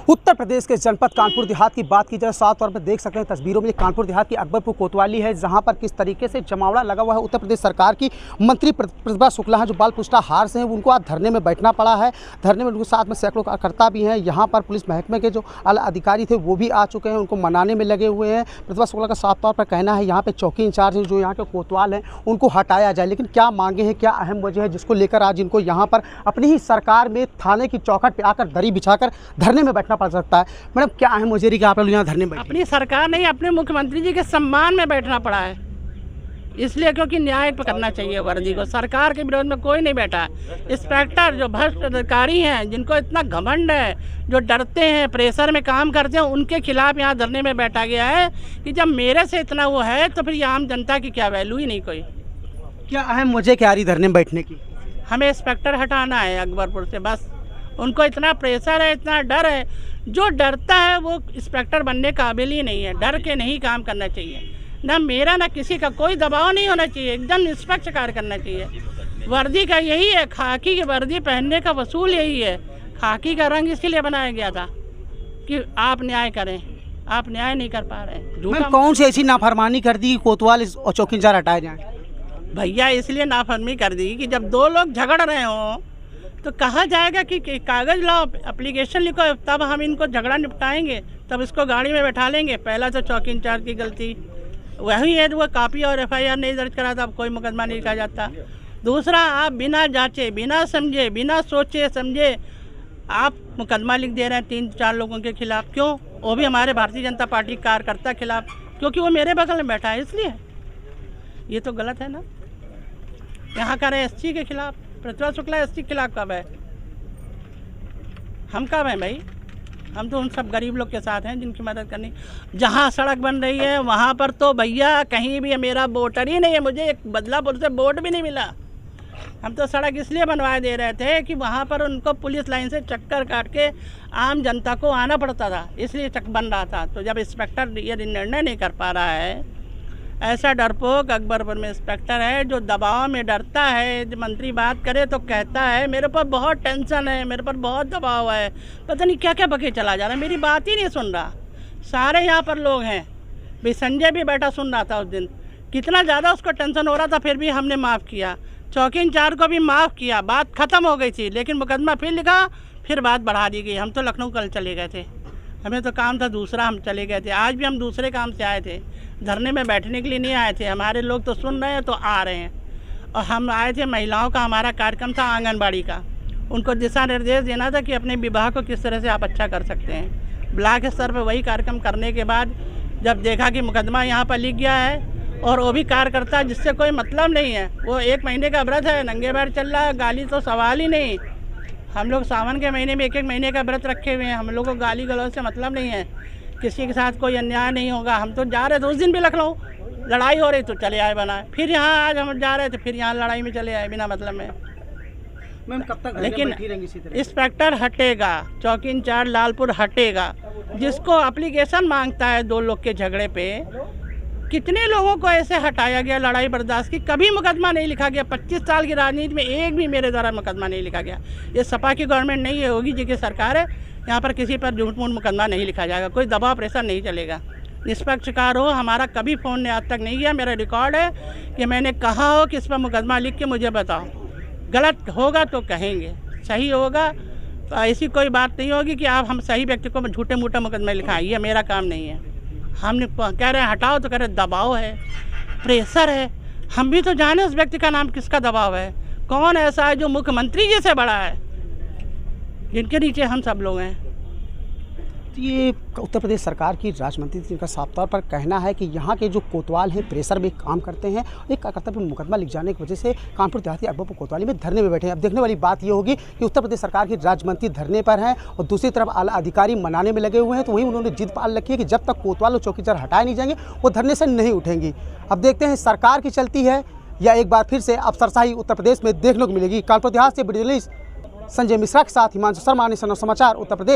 उत्तर प्रदेश के जनपद कानपुर देहात की बात की जाए, साफ तौर पर देख सकते हैं तस्वीरों में कानपुर देहात की अकबरपुर कोतवाली है, जहां पर किस तरीके से जमावड़ा लगा हुआ है। उत्तर प्रदेश सरकार की मंत्री प्रतिभा शुक्ला है जो बाल पुष्टाहार से हैं, उनको आज धरने में बैठना पड़ा है। धरने में उनके साथ में सैकड़ों कार्यकर्ता भी हैं। यहाँ पर पुलिस महकमे के जो आला अधिकारी थे वो भी आ चुके हैं, उनको मनाने में लगे हुए हैं। प्रतिभा शुक्ला का साफ तौर पर कहना है यहाँ पे चौकी इंचार्ज जो यहाँ के कोतवाल हैं उनको हटाया जाए, लेकिन क्या मांगे हैं, क्या अहम वजह है जिसको लेकर आज इनको यहाँ पर अपनी ही सरकार में थाने की चौखट पर आकर दरी बिछाकर धरने में बैठना पड़ सकता है। मैडम, क्या अहम वजह रही कि आप लोग यहाँ धरने में? अपनी सरकार नहीं, अपने मुख्यमंत्री जी के सम्मान में बैठना पड़ा है, इसलिए क्योंकि न्याय करना चाहिए वर्दी को। सरकार के विरोध में कोई नहीं बैठा। इंस्पेक्टर जो भ्रष्ट अधिकारी हैं, जिनको इतना घमंड है, जो डरते हैं, प्रेशर में काम करते हैं, उनके खिलाफ यहाँ धरने में बैठा गया है कि जब मेरे से इतना वो है तो फिर आम जनता की क्या वैल्यू ही नहीं कोई। क्या अहम वजह क्या रही धरने में बैठने की? हमें इंस्पेक्टर हटाना है अकबरपुर से, बस। उनको इतना प्रेशर है, इतना डर है। जो डरता है वो इंस्पेक्टर बनने काबिल ही नहीं है। डर के नहीं काम करना चाहिए। ना मेरा ना किसी का कोई दबाव नहीं होना चाहिए, एकदम निष्पक्ष कार्य करना चाहिए। वर्दी का यही है, खाकी की वर्दी पहनने का वसूल यही है। खाकी का रंग इसलिए बनाया गया था कि आप न्याय करें, आप न्याय नहीं कर पा रहे हैं। कौन सी ऐसी नाफरमानी कर दी कोतवाल और चौकी इंचार्ज हटाए जाए? भैया इसलिए नाफरमानी कर दी कि जब दो लोग झगड़ रहे हों तो कहा जाएगा कि कागज़ लाओ, एप्लीकेशन लिखो, तब हम इनको झगड़ा निपटाएंगे, तब इसको गाड़ी में बैठा लेंगे। पहला तो चौकी इंचार्ज की गलती वही है, वो कापी और FIR नहीं दर्ज करा था, अब कोई मुकदमा नहीं लिखा जाता। दूसरा, आप बिना जांचे, बिना समझे, बिना सोचे समझे आप मुकदमा लिख दे रहे हैं 3-4 लोगों के खिलाफ। क्यों? वो भी हमारे भारतीय जनता पार्टी कार्यकर्ता के खिलाफ, क्योंकि वो मेरे बगल में बैठा है, इसलिए। ये तो गलत है ना। यहाँ का रहे SC के खिलाफ, प्रतिभा शुक्ला SC के खिलाफ कब है? हम कब हैं भाई? हम तो उन सब गरीब लोग के साथ हैं जिनकी मदद करनी। जहाँ सड़क बन रही है वहाँ पर तो भैया कहीं भी मेरा वोटर ही नहीं है, मुझे एक बदलापुर से वोट भी नहीं मिला। हम तो सड़क इसलिए बनवा दे रहे थे कि वहाँ पर उनको पुलिस लाइन से चक्कर काट के आम जनता को आना पड़ता था, इसलिए चक बन रहा था। तो जब इंस्पेक्टर ये निर्णय नहीं कर पा रहा है, ऐसा डरपोक अकबरपुर में इंस्पेक्टर है जो दबाव में डरता है। जो मंत्री बात करे तो कहता है मेरे पर बहुत टेंशन है, मेरे पर बहुत दबाव है, पता नहीं क्या क्या बके चला जा रहा है, मेरी बात ही नहीं सुन रहा। सारे यहाँ पर लोग हैं, भाई संजय भी बैठा सुन रहा था उस दिन, कितना ज़्यादा उसको टेंशन हो रहा था, फिर भी हमने माफ़ किया। चौकी इंचार्ज को भी माफ़ किया, बात ख़त्म हो गई थी, लेकिन मुकदमा फिर लिखा, फिर बात बढ़ा दी गई। हम तो लखनऊ कल चले गए थे, हमें तो काम था दूसरा, हम चले गए थे। आज भी हम दूसरे काम से आए थे, धरने में बैठने के लिए नहीं आए थे। हमारे लोग तो सुन रहे हैं तो आ रहे हैं। और हम आए थे, महिलाओं का हमारा कार्यक्रम था आंगनबाड़ी का, उनको दिशा निर्देश देना था कि अपने विवाह को किस तरह से आप अच्छा कर सकते हैं। ब्लॉक स्तर पर वही कार्यक्रम करने के बाद जब देखा कि मुकदमा यहाँ पर लिख गया है और वो भी कार्यकर्ता जिससे कोई मतलब नहीं है, वो 1 महीने का व्रत है, नंगे पैर चल रहा है, गाली तो सवाल ही नहीं। हम लोग सावन के महीने में 1-1 महीने का व्रत रखे हुए हैं, हम लोग को गाली गलौज से मतलब नहीं है, किसी के साथ कोई अन्याय नहीं होगा। हम तो जा रहे थे उस दिन भी लखनऊ, लड़ाई हो रही तो चले आए बनाए, फिर यहाँ आज हम जा रहे थे, फिर यहाँ लड़ाई में चले आए बिना मतलब में। मैम, कब तक? लेकिन इंस्पेक्टर हटेगा, चौकी इंचार्ज लालपुर हटेगा। जिसको एप्लीकेशन मांगता है 2 लोग के झगड़े पे, कितने लोगों को ऐसे हटाया गया लड़ाई बर्दाश्त की, कभी मुकदमा नहीं लिखा गया। 25 साल की राजनीति में एक भी मेरे द्वारा मुकदमा नहीं लिखा गया। ये सपा की गवर्नमेंट नहीं है, योगी जी की सरकार है, यहाँ पर किसी पर झूठ मूठ मुकदमा नहीं लिखा जाएगा, कोई दबाव प्रेशर नहीं चलेगा। निष्पक्ष कार्य हो। हमारा कभी फ़ोन ने आज तक नहीं किया, मेरा रिकॉर्ड है कि मैंने कहा हो कि इस पर मुकदमा लिख के मुझे बताओ। गलत होगा तो कहेंगे, सही होगा तो ऐसी कोई बात नहीं होगी कि आप हम सही व्यक्ति को झूठे मूठे मुकदमे लिखाएं, ये मेरा काम नहीं है। हमने कह रहे हैं हटाओ तो कह रहे दबाव है, प्रेशर है। हम भी तो जाने उस व्यक्ति का नाम किसका दबाव है, कौन ऐसा है जो मुख्यमंत्री जी से बड़ा है, जिनके नीचे हम सब लोग हैं। ये उत्तर प्रदेश सरकार की राज्य मंत्री जिनका साफ तौर पर कहना है कि यहाँ के जो कोतवाल हैं प्रेशर में काम करते हैं। एक कार्यकर्ता पर मुकदमा लिख जाने की वजह से कानपुर देहाती अकबरपुर कोतवाली में धरने में बैठे हैं। अब देखने वाली बात ये होगी कि उत्तर प्रदेश सरकार की राज्य मंत्री धरने पर हैं और दूसरी तरफ आला अधिकारी मनाने में लगे हुए हैं। तो वहीं उन्होंने जिद पाल रखी है कि जब तक कोतवाल और चौकीदार हटाए नहीं जाएंगे वो धरने से नहीं उठेंगी। अब देखते हैं सरकार की चलती है या एक बार फिर से अफसरशाही उत्तर प्रदेश में देखने को मिलेगी। कानपुर देहात से वीडियो जर्नलिस्ट संजय मिश्रा के साथ हिमांशु शर्मा, नेशनल समाचार, उत्तर प्रदेश।